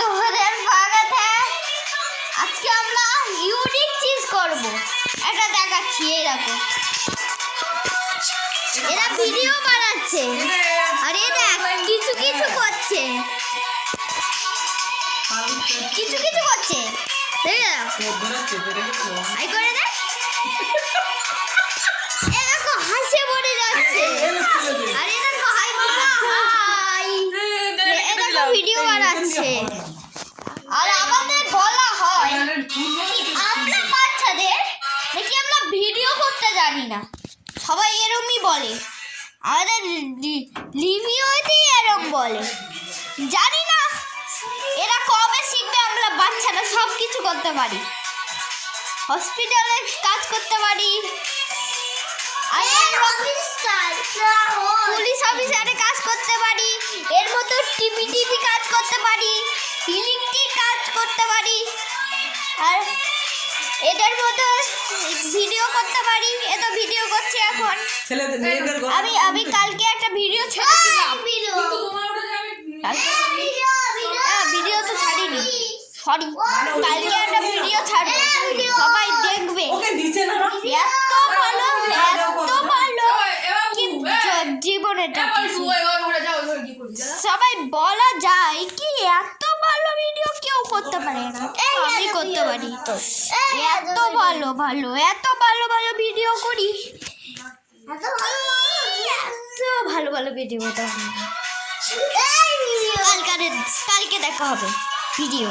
তোমাদের স্বাগত है। আজকে আমরা ইউনিক চিজ করব। এটা দেখাচ্ছি, এই দেখো এরা ভিডিও বানাচ্ছে আর এই দেখ কিছু কিছু করছে, কিছু কিছু করছে। আই করে দেখ, এই দেখো হাসি পড়ে যাচ্ছে। আরে দেখো হাই হাই, এই দেখো ভিডিও বানাচ্ছে। আর আমাদের বলা হয় আমরা বাচ্চাদের নাকি আমরা ভিডিও করতে জানি না, সবাই এরকমই বলে। আমাদের রিভিউতে এরকম বলে, জানি না এরা কবে শিখবে। আমরা বাচ্চারা সব কিছু করতে পারি, হসপিটালে কাজ করতে পারি, পুলিশ অফিসারে কাজ করতে পারি, এর মতো টিভি কাজ করতে পারি, ইলেকট্রিক কাজ করতে পারি, আর এদের মতো ভিডিও করতে পারি। এত ভিডিও করছি এখন। আমি কালকে একটা ভিডিও ছেড়েছিলাম, ভিডিও তো ছাড়িনি, সরি, কালকে একটা ভিডিও ছাড়বো, সবাই দেখবে। এত ভালো কি জীবনেটা, সবাই বলা যায় কি এত ভালো ভিডিও কেউ করতে পারে না, আমি করতে পারি। এত ভালো ভিডিও করি, এত ভালো ভিডিও করতে পারি। কালকে দেখা হবে ভিডিও।